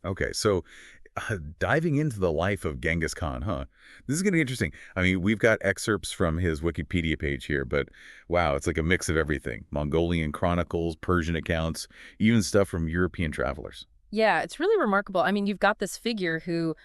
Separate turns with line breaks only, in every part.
Okay, so diving into the life of Genghis Khan, huh? This is going to be interesting. I mean, we've got excerpts from his Wikipedia page here, but wow, it's like a mix of everything. Mongolian chronicles, Persian accounts, even stuff from European travelers.
Yeah, it's really remarkable. I mean, you've got this figure who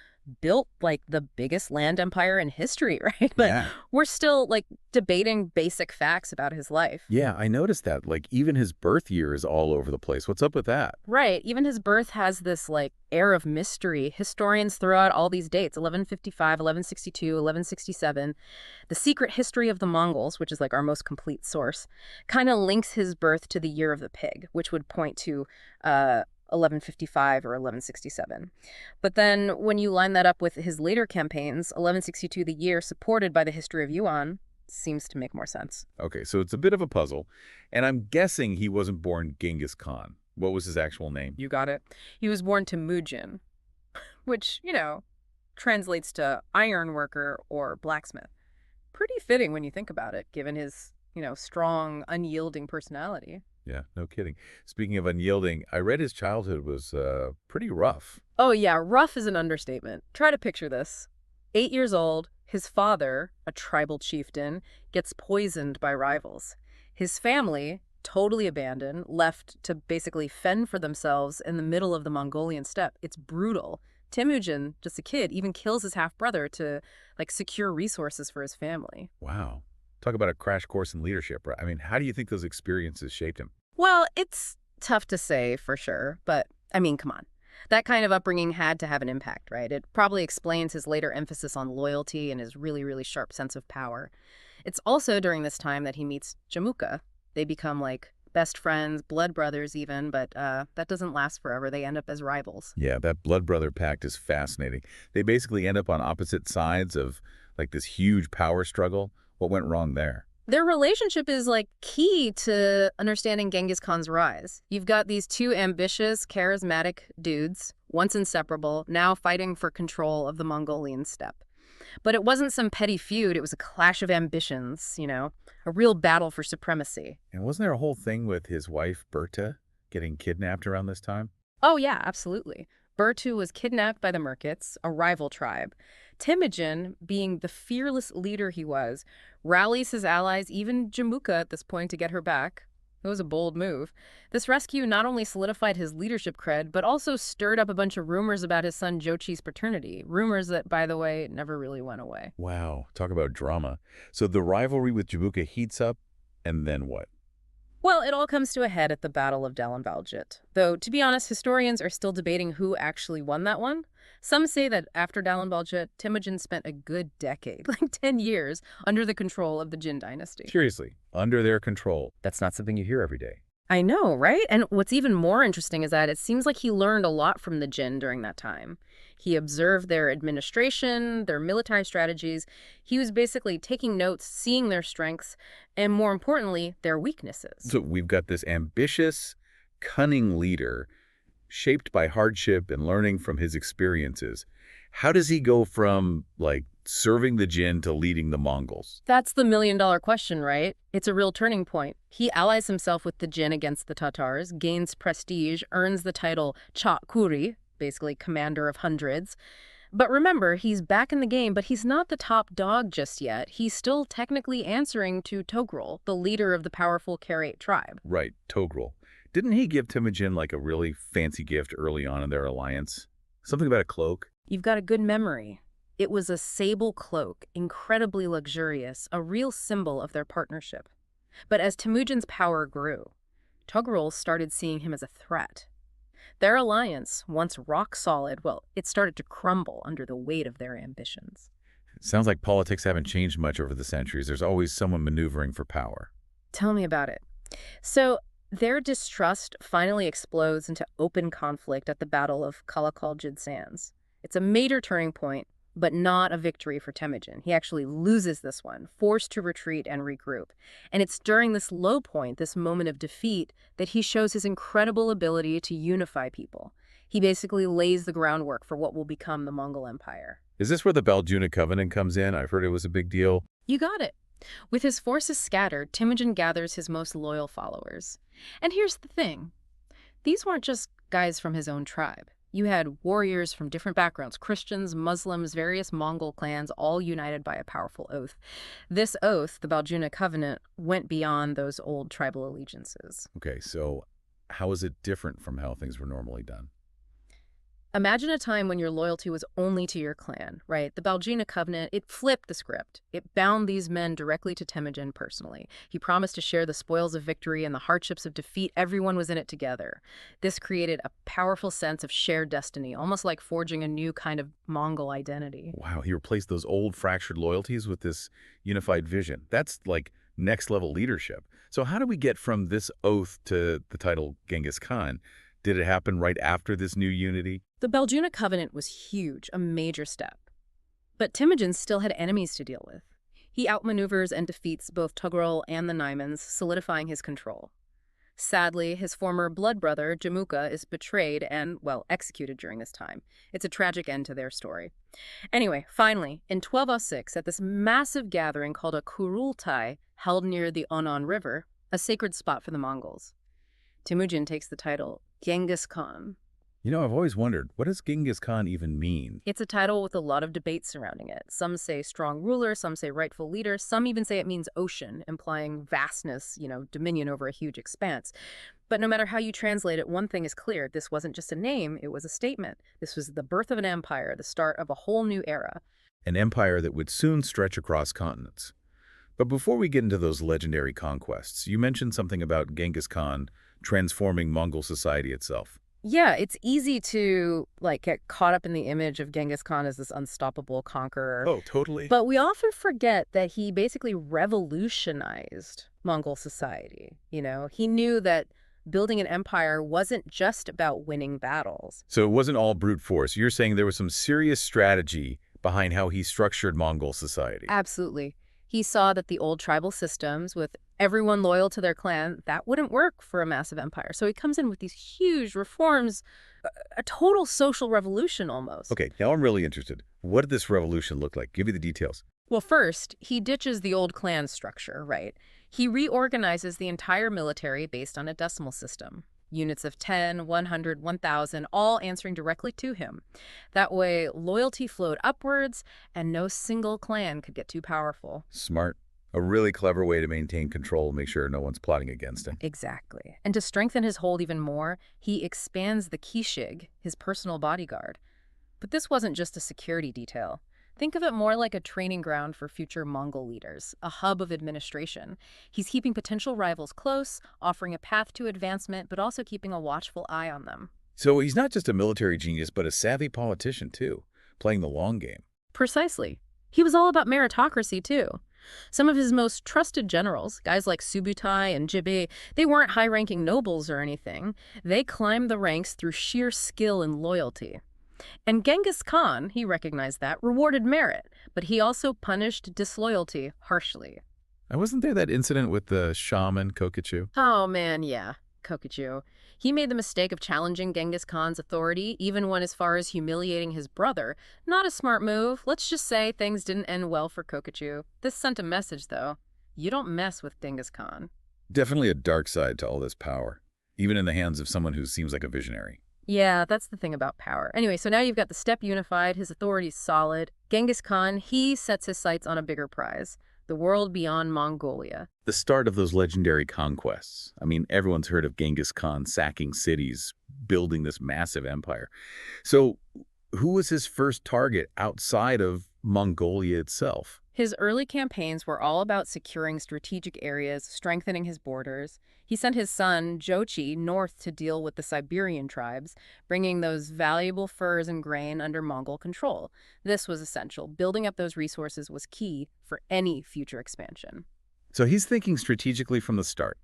built like the biggest land empire in history, right? But
Yeah.
we're still like debating basic facts about his life.
Yeah, I noticed that. Like, even his birth year is all over the place. What's up with that?
Right. Even his birth has this like air of mystery. Historians throw out all these dates: 1155, 1162, 1167. The Secret History of the Mongols, which is like our most complete source, kind of links his birth to the year of the pig, which would point to 1155 or 1167. But then when you line that up with his later campaigns, 1162, the year supported by the history of Yuan, seems to make more sense.
Okay, so it's a bit of a puzzle, and I'm guessing he wasn't born Genghis Khan. What was his actual name?
You got it. He was born to Mujin, which, translates to iron worker or blacksmith. Pretty fitting when you think about it, given his, strong, unyielding personality.
Yeah, no kidding. Speaking of unyielding, I read his childhood was pretty rough.
Oh, yeah, rough is an understatement. Try to picture this. 8 years old, his father, a tribal chieftain, gets poisoned by rivals. His family, totally abandoned, left to basically fend for themselves in the middle of the Mongolian steppe. It's brutal. Temujin, just a kid, even kills his half-brother to, like, secure resources for his family.
Wow. Talk about a crash course in leadership, right? I mean, how do you think those experiences shaped him?
Well, it's tough to say for sure, but I mean, come on. That kind of upbringing had to have an impact, right? It probably explains his later emphasis on loyalty and his really, really sharp sense of power. It's also during this time that he meets Jamuka. They become like best friends, blood brothers even, but that doesn't last forever. They end up as rivals.
Yeah, that blood brother pact is fascinating. They basically end up on opposite sides of like this huge power struggle. What went wrong there?
Their relationship is like key to understanding Genghis Khan's rise. You've got these two ambitious, charismatic dudes, once inseparable, now fighting for control of the Mongolian steppe. But it wasn't some petty feud, it was a clash of ambitions, a real battle for supremacy.
And wasn't there a whole thing with his wife, Berta, getting kidnapped around this time?
Oh, yeah, absolutely. Bertu was kidnapped by the Merkits, a rival tribe. Temujin, being the fearless leader he was, rallies his allies, even Jamuka at this point, to get her back. It was a bold move. This rescue not only solidified his leadership cred, but also stirred up a bunch of rumors about his son Jochi's paternity. Rumors that, by the way, never really went away.
Wow, talk about drama. So the rivalry with Jabuka heats up, and then what?
Well, it all comes to a head at the Battle of Dalenvaljit. Though, to be honest, historians are still debating who actually won that one. Some say that after Dalenvaljit, Temujin spent a good decade, like 10 years, under the control of the Jin dynasty.
Seriously, under their control. That's not something you hear every day.
I know, right? And what's even more interesting is that it seems like he learned a lot from the Jin during that time. He observed their administration, their military strategies. He was basically taking notes, seeing their strengths, and more importantly, their weaknesses.
So we've got this ambitious, cunning leader shaped by hardship and learning from his experiences. How does he go from, like, serving the Jin to leading the Mongols?
That's the million-dollar question, right? It's a real turning point. He allies himself with the Jin against the Tatars, gains prestige, earns the title Kuri, basically commander of hundreds. But remember, he's back in the game, but he's not the top dog just yet. He's still technically answering to Togrul, the leader of the powerful Karait tribe.
Right, Togrul. Didn't he give Temujin, like, a really fancy gift early on in their alliance? Something about a cloak?
You've got a good memory. It was a sable cloak, incredibly luxurious, a real symbol of their partnership. But as Temujin's power grew, Togrul started seeing him as a threat. Their alliance, once rock solid, well, it started to crumble under the weight of their ambitions.
Sounds like politics haven't changed much over the centuries. There's always someone maneuvering for power.
Tell me about it. So, their distrust finally explodes into open conflict at the Battle of Kalakaljid Sands. It's a major turning point, but not a victory for Temujin. He actually loses this one, forced to retreat and regroup. And it's during this low point, this moment of defeat, that he shows his incredible ability to unify people. He basically lays the groundwork for what will become the Mongol Empire.
Is this where the Baljuna Covenant comes in? I've heard it was a big deal.
You got it. With his forces scattered, Temujin gathers his most loyal followers. And here's the thing. These weren't just guys from his own tribe. You had warriors from different backgrounds, Christians, Muslims, various Mongol clans, all united by a powerful oath. This oath, the Baljuna Covenant, went beyond those old tribal allegiances.
Okay, so how is it different from how things were normally done?
Imagine a time when your loyalty was only to your clan, right? The Baljuna Covenant, it flipped the script. It bound these men directly to Temujin personally. He promised to share the spoils of victory and the hardships of defeat. Everyone was in it together. This created a powerful sense of shared destiny, almost like forging a new kind of Mongol identity.
Wow, he replaced those old fractured loyalties with this unified vision. That's like next level leadership. So how do we get from this oath to the title Genghis Khan? Did it happen right after this new unity?
The Baljuna Covenant was huge, a major step. But Temujin still had enemies to deal with. He outmaneuvers and defeats both Tughril and the Naimans, solidifying his control. Sadly, his former blood brother, Jamuka, is betrayed and, well, executed during this time. It's a tragic end to their story. Anyway, finally, in 1206, at this massive gathering called a Kurultai, held near the Onon River, a sacred spot for the Mongols, Temujin takes the title Genghis Khan.
You know, I've always wondered, what does Genghis Khan even mean?
It's a title with a lot of debate surrounding it. Some say strong ruler, some say rightful leader, some even say it means ocean, implying vastness, dominion over a huge expanse. But no matter how you translate it, one thing is clear. This wasn't just a name, it was a statement. This was the birth of an empire, the start of a whole new era.
An empire that would soon stretch across continents. But before we get into those legendary conquests, you mentioned something about Genghis Khan transforming Mongol society itself.
Yeah, it's easy to get caught up in the image of Genghis Khan as this unstoppable conqueror.
Oh, totally.
But we often forget that he basically revolutionized Mongol society. He knew that building an empire wasn't just about winning battles.
So it wasn't all brute force. You're saying there was some serious strategy behind how he structured Mongol society.
Absolutely. He saw that the old tribal systems, with everyone loyal to their clan, that wouldn't work for a massive empire. So he comes in with these huge reforms, a total social revolution almost.
Okay, now I'm really interested. What did this revolution look like? Give me the details.
Well, first, he ditches the old clan structure, right? He reorganizes the entire military based on a decimal system. Units of 10, 100, 1,000, all answering directly to him. That way, loyalty flowed upwards, and no single clan could get too powerful.
Smart. A really clever way to maintain control and make sure no one's plotting against him.
Exactly. And to strengthen his hold even more, he expands the Kishig, his personal bodyguard. But this wasn't just a security detail. Think of it more like a training ground for future Mongol leaders, a hub of administration. He's keeping potential rivals close, offering a path to advancement, but also keeping a watchful eye on them.
So he's not just a military genius, but a savvy politician too, playing the long game.
Precisely. He was all about meritocracy too. Some of his most trusted generals, guys like Subutai and Jibe, they weren't high-ranking nobles or anything. They climbed the ranks through sheer skill and loyalty. And Genghis Khan, he recognized that, rewarded merit, but he also punished disloyalty harshly.
And wasn't there that incident with the shaman Kokichu?
Oh man, yeah, Kokichu. He made the mistake of challenging Genghis Khan's authority, even went as far as humiliating his brother. Not a smart move. Let's just say things didn't end well for Kokichu. This sent a message, though. You don't mess with Genghis Khan.
Definitely a dark side to all this power, even in the hands of someone who seems like a visionary.
Yeah, that's the thing about power. Anyway, so now you've got the steppe unified, his authority's solid. Genghis Khan, he sets his sights on a bigger prize, the world beyond Mongolia.
The start of those legendary conquests. I mean, everyone's heard of Genghis Khan sacking cities, building this massive empire. So who was his first target outside of Mongolia itself?
His early campaigns were all about securing strategic areas, strengthening his borders. He sent his son, Jochi, north to deal with the Siberian tribes, bringing those valuable furs and grain under Mongol control. This was essential. Building up those resources was key for any future expansion.
So he's thinking strategically from the start,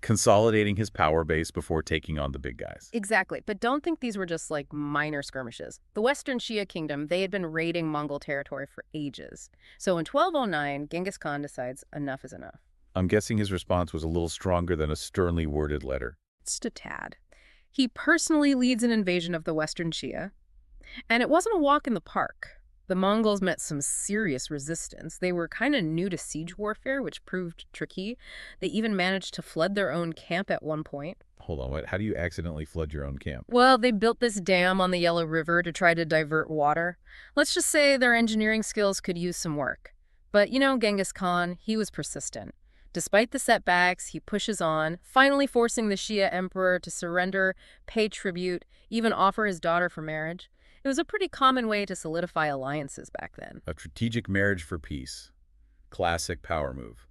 consolidating his power base before taking on the big guys.
Exactly, but don't think these were just minor skirmishes. The Western Xia Kingdom, they had been raiding Mongol territory for ages. So in 1209, Genghis Khan decides enough is enough.
I'm guessing his response was a little stronger than a sternly worded letter.
Just a tad. He personally leads an invasion of the Western Xia, and it wasn't a walk in the park. The Mongols met some serious resistance. They were kind of new to siege warfare, which proved tricky. They even managed to flood their own camp at one point.
Hold on, what? How do you accidentally flood your own camp?
Well, they built this dam on the Yellow River to try to divert water. Let's just say their engineering skills could use some work. But Genghis Khan, he was persistent. Despite the setbacks, he pushes on, finally forcing the Shia emperor to surrender, pay tribute, even offer his daughter for marriage. It was a pretty common way to solidify alliances back then.
A strategic marriage for peace. Classic power move.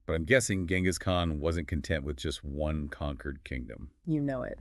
But I'm guessing Genghis Khan wasn't content with just one conquered kingdom.
You know it.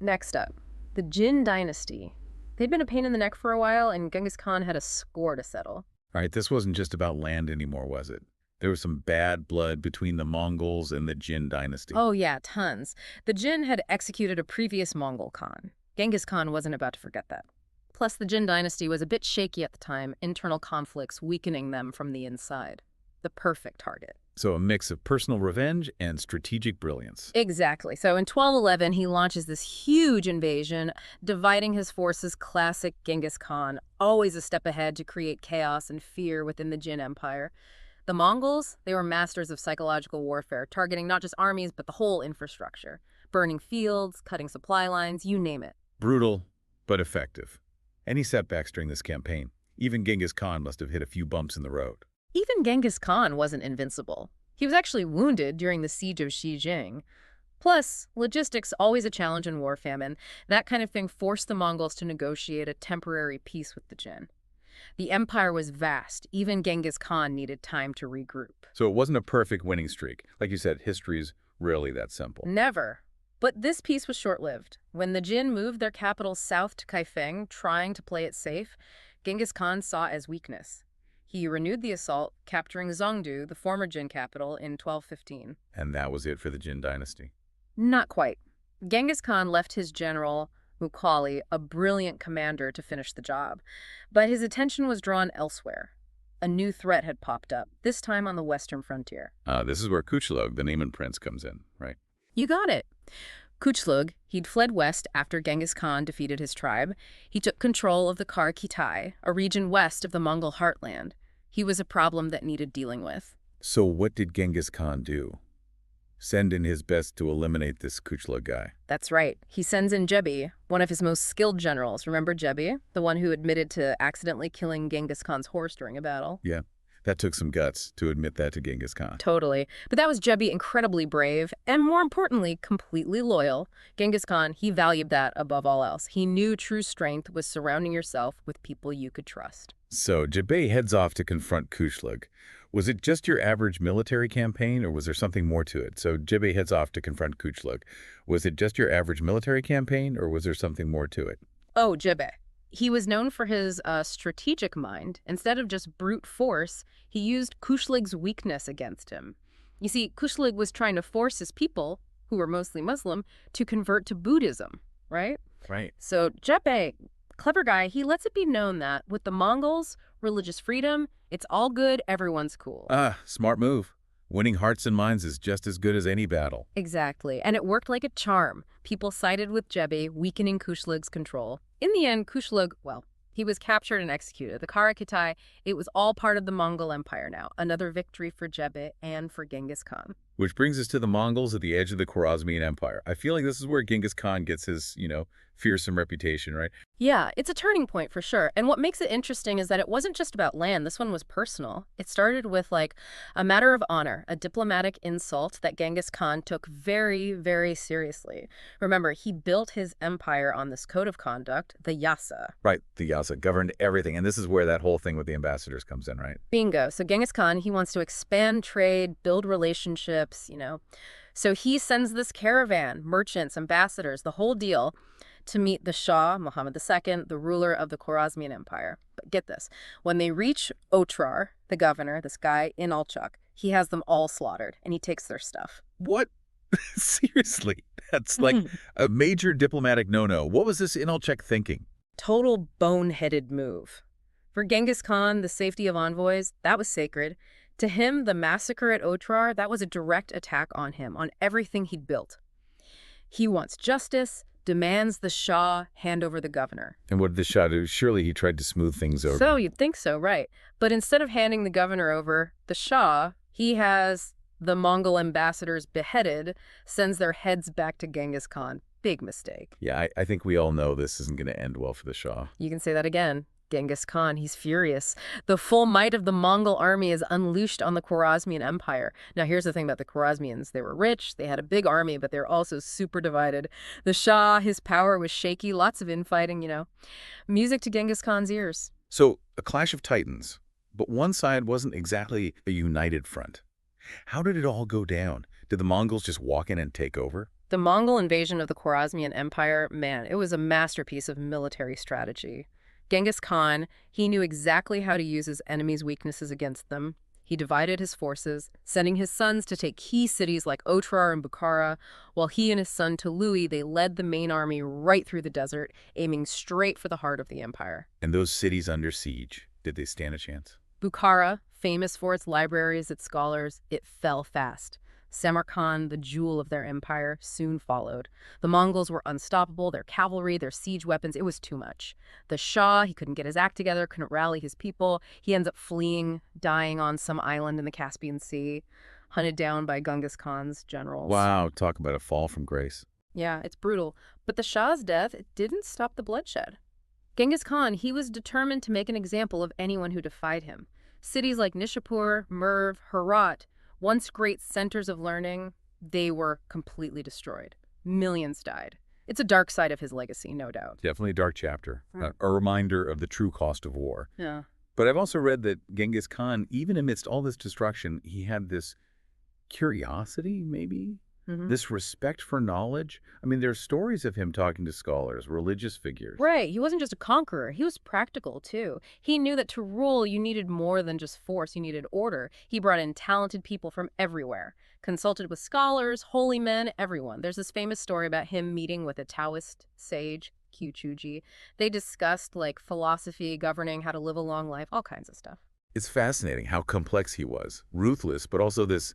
Next up, the Jin dynasty. They'd been a pain in the neck for a while, and Genghis Khan had a score to settle.
All right, this wasn't just about land anymore, was it? There was some bad blood between the Mongols and the Jin dynasty.
Oh yeah, tons. The Jin had executed a previous Mongol Khan. Genghis Khan wasn't about to forget that. Plus, the Jin dynasty was a bit shaky at the time, internal conflicts weakening them from the inside. The perfect target.
So a mix of personal revenge and strategic brilliance.
Exactly. So in 1211, he launches this huge invasion, dividing his forces, classic Genghis Khan, always a step ahead to create chaos and fear within the Jin Empire. The Mongols, they were masters of psychological warfare, targeting not just armies, but the whole infrastructure. Burning fields, cutting supply lines, you name it.
Brutal, but effective. Any setbacks during this campaign? Even Genghis Khan must have hit a few bumps in the road.
Even Genghis Khan wasn't invincible. He was actually wounded during the siege of Xijing. Plus, logistics always a challenge in war famine. That kind of thing forced the Mongols to negotiate a temporary peace with the Jin. The empire was vast. Even Genghis Khan needed time to regroup.
So it wasn't a perfect winning streak. Like you said, history's rarely that simple.
Never. But this peace was short-lived. When the Jin moved their capital south to Kaifeng, trying to play it safe, Genghis Khan saw it as weakness. He renewed the assault, capturing Zhongdu, the former Jin capital, in 1215.
And that was it for the Jin dynasty.
Not quite. Genghis Khan left his general, Mukhali, a brilliant commander, to finish the job. But his attention was drawn elsewhere. A new threat had popped up, this time on the western frontier.
This is where Kuchlug, the Naaman prince, comes in, right?
You got it. Kuchlug, he'd fled west after Genghis Khan defeated his tribe. He took control of the Karakitai, a region west of the Mongol heartland. He was a problem that needed dealing with.
So what did Genghis Khan do? Send in his best to eliminate this Kuchlug guy.
That's right. He sends in Jebi, one of his most skilled generals. Remember Jebi? The one who admitted to accidentally killing Genghis Khan's horse during a battle?
Yeah, that took some guts to admit that to Genghis Khan.
Totally. But that was Jebi, incredibly brave, and more importantly, completely loyal. Genghis Khan, he valued that above all else. He knew true strength was surrounding yourself with people you could trust.
So Jebi heads off to confront Kuchlug. Was it just your average military campaign, or was there something more to it? So Jebi heads off to confront Kuchlug. Was it just your average military campaign, or was there something more to it?
Oh, Jebi. He was known for his strategic mind. Instead of just brute force, he used Kuchlug's weakness against him. You see, Kuchlug was trying to force his people, who were mostly Muslim, to convert to Buddhism, right?
Right.
So Jebi, clever guy, he lets it be known that with the Mongols, religious freedom, it's all good, everyone's cool.
Smart move. Winning hearts and minds is just as good as any battle.
Exactly, and it worked like a charm. People sided with Jebi, weakening Kuchlug's control. In the end, Kuchlug, well, he was captured and executed. The Karakitai, it was all part of the Mongol Empire now. Another victory for Jebi and for Genghis Khan.
Which brings us to the Mongols at the edge of the Khwarezmian Empire. I feel like this is where Genghis Khan gets his, fearsome reputation, right?
Yeah, it's a turning point for sure. And what makes it interesting is that it wasn't just about land. This one was personal. It started with a matter of honor, a diplomatic insult that Genghis Khan took very, very seriously. Remember, he built his empire on this code of conduct, the Yasa.
Right, the Yasa governed everything. And this is where that whole thing with the ambassadors comes in, right?
Bingo. So Genghis Khan, he wants to expand trade, build relationships, So he sends this caravan, merchants, ambassadors, the whole deal, to meet the Shah, Muhammad II, the ruler of the Khwarezmian Empire. But get this, when they reach Otrar, the governor, this guy in Alchuk, he has them all slaughtered, and he takes their stuff.
What? Seriously? That's like a major diplomatic no-no. What was this Inalchek thinking?
Total boneheaded move. For Genghis Khan, the safety of envoys, that was sacred. To him, the massacre at Otrar, that was a direct attack on him, on everything he'd built. He wants justice, demands the Shah hand over the governor.
And what did the Shah do? Surely he tried to smooth things over.
So you'd think so, right? But instead of handing the governor over, the Shah, he has the Mongol ambassadors beheaded, sends their heads back to Genghis Khan. Big mistake.
Yeah, I think we all know this isn't going to end well for the Shah.
You can say that again. Genghis Khan, he's furious. The full might of the Mongol army is unleashed on the Khwarezmian Empire. Now, here's the thing about the Khwarezmians. They were rich, they had a big army, but they're also super divided. The Shah, his power was shaky, lots of infighting. Music to Genghis Khan's ears.
So, a clash of titans, but one side wasn't exactly a united front. How did it all go down? Did the Mongols just walk in and take over?
The Mongol invasion of the Khwarezmian Empire, man, it was a masterpiece of military strategy. Genghis Khan, he knew exactly how to use his enemies' weaknesses against them. He divided his forces, sending his sons to take key cities like Otrar and Bukhara, while he and his son Tului, they led the main army right through the desert, aiming straight for the heart of the empire.
And those cities under siege, did they stand a chance?
Bukhara, famous for its libraries, its scholars, it fell fast. Samarkand, the jewel of their empire, soon followed. The Mongols were unstoppable, their cavalry, their siege weapons, it was too much. The Shah, he couldn't get his act together, couldn't rally his people. He ends up fleeing, dying on some island in the Caspian Sea, hunted down by Genghis Khan's generals.
Wow, talk about a fall from grace.
Yeah, it's brutal. But the Shah's death, it didn't stop the bloodshed. Genghis Khan, he was determined to make an example of anyone who defied him. Cities like Nishapur, Merv, Herat, once great centers of learning, they were completely destroyed. Millions died. It's a dark side of his legacy, no doubt.
Definitely a dark chapter, a reminder of the true cost of war.
Yeah.
But I've also read that Genghis Khan, even amidst all this destruction, he had this curiosity, maybe? This respect for knowledge. I mean, there's stories of him talking to scholars, religious figures.
Right. He wasn't just a conqueror. He was practical, too. He knew that to rule, you needed more than just force. You needed order. He brought in talented people from everywhere, consulted with scholars, holy men, everyone. There's this famous story about him meeting with a Taoist sage, Chuji. They discussed, philosophy, governing, how to live a long life, all kinds of stuff.
It's fascinating how complex he was. Ruthless, but also this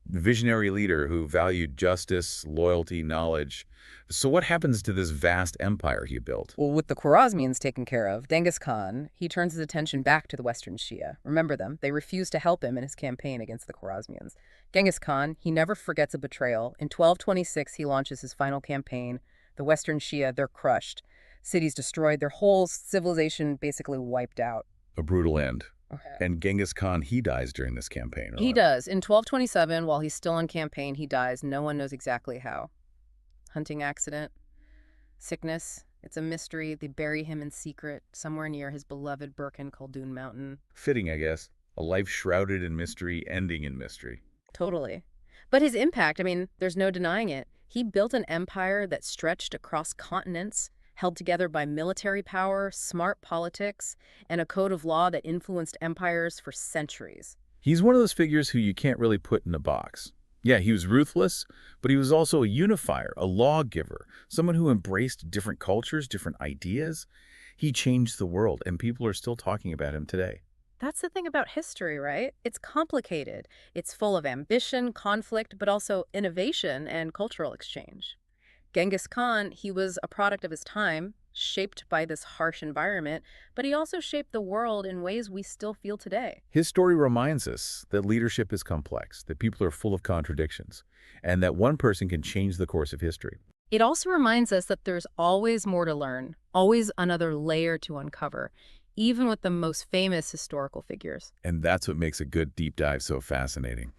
visionary leader who valued justice, loyalty, knowledge. So what happens to this vast empire he built?
Well, with the Khwarezmians taken care of, Genghis Khan, he turns his attention back to the Western Shia. Remember them. They refused to help him in his campaign against the Khwarezmians. Genghis Khan, he never forgets a betrayal. In 1226, he launches his final campaign. The Western Shia, they're crushed. Cities destroyed. Their whole civilization basically wiped out.
A brutal end.
Okay.
And Genghis Khan, he dies during this campaign.
He does. In 1227, while he's still on campaign, he dies. No one knows exactly how. Hunting accident, sickness, it's a mystery. They bury him in secret somewhere near his beloved Burkhan Khaldun mountain.
Fitting, I guess. A life shrouded in mystery, ending in mystery.
Totally. But his impact, there's no denying it. He built an empire that stretched across continents, held together by military power, smart politics, and a code of law that influenced empires for centuries.
He's one of those figures who you can't really put in a box. Yeah, he was ruthless, but he was also a unifier, a lawgiver, someone who embraced different cultures, different ideas. He changed the world, and people are still talking about him today.
That's the thing about history, right? It's complicated. It's full of ambition, conflict, but also innovation and cultural exchange. Genghis Khan, he was a product of his time, shaped by this harsh environment, but he also shaped the world in ways we still feel today.
His story reminds us that leadership is complex, that people are full of contradictions, and that one person can change the course of history.
It also reminds us that there's always more to learn, always another layer to uncover, even with the most famous historical figures.
And that's what makes a good deep dive so fascinating.